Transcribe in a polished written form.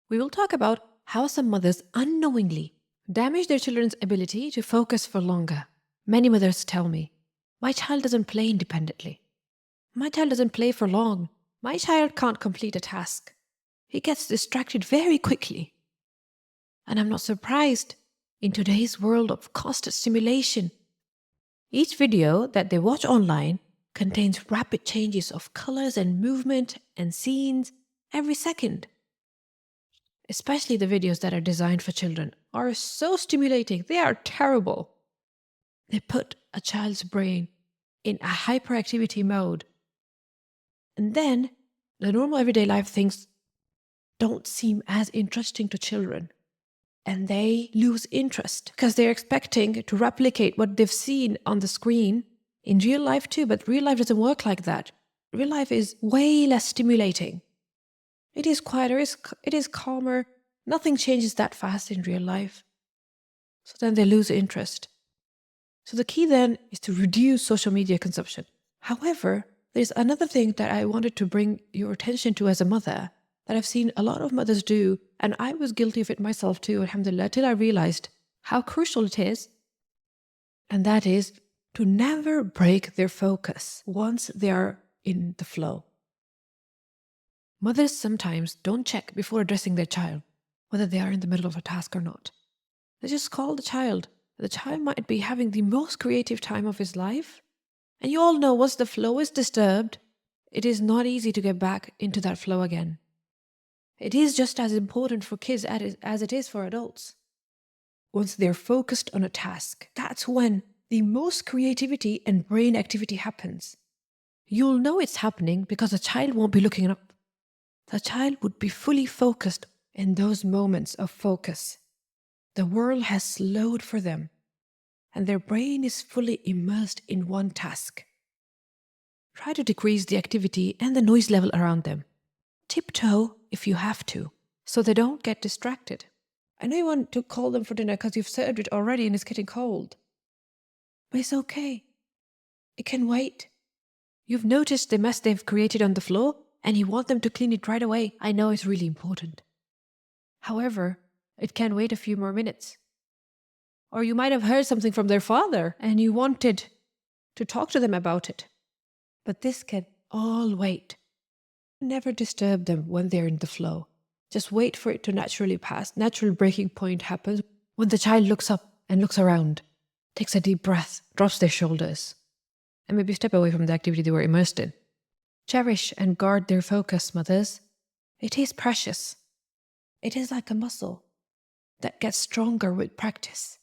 We will talk about how some mothers unknowingly damage their children's ability to focus for longer. Many mothers tell me, my child doesn't play independently. My child doesn't play for long. My child can't complete a task. He gets distracted very quickly. And I'm not surprised in today's world of constant stimulation. Each video that they watch online contains rapid changes of colors and movement and scenes every second. Especially the videos that are designed for children are so stimulating. They are terrible. They put a child's brain in a hyperactivity mode. And then the normal everyday life things don't seem as interesting to children. And they lose interest because they're expecting to replicate what they've seen on the screen in real life too. But real life doesn't work like that. Real life is way less stimulating. It is quieter, it is calmer. Nothing changes that fast in real life. So then they lose interest. So the key then is to reduce social media consumption. However, there's another thing that I wanted to bring your attention to as a mother that I've seen a lot of mothers do, and I was guilty of it myself too, alhamdulillah, till I realized how crucial it is. And that is to never break their focus once they are in the flow. Mothers sometimes don't check before addressing their child whether they are in the middle of a task or not. They just call the child. The child might be having the most creative time of his life. And you all know once the flow is disturbed, it is not easy to get back into that flow again. It is just as important for kids as it is for adults. Once they're focused on a task, that's when the most creativity and brain activity happens. You'll know it's happening because the child won't be looking up. The child would be fully focused in those moments of focus. The world has slowed for them, and their brain is fully immersed in one task. Try to decrease the activity and the noise level around them. Tiptoe if you have to, so they don't get distracted. I know you want to call them for dinner because you've served it already and it's getting cold. But it's okay. It can wait. You've noticed the mess they've created on the floor and you want them to clean it right away. I know it's really important. However, it can wait a few more minutes. Or you might have heard something from their father and you wanted to talk to them about it. But this can all wait. Never disturb them when they're in the flow. Just wait for it to naturally pass. Natural breaking point happens when the child looks up and looks around, takes a deep breath, drops their shoulders, and maybe step away from the activity they were immersed in. Cherish and guard their focus, mothers. It is precious. It is like a muscle that gets stronger with practice.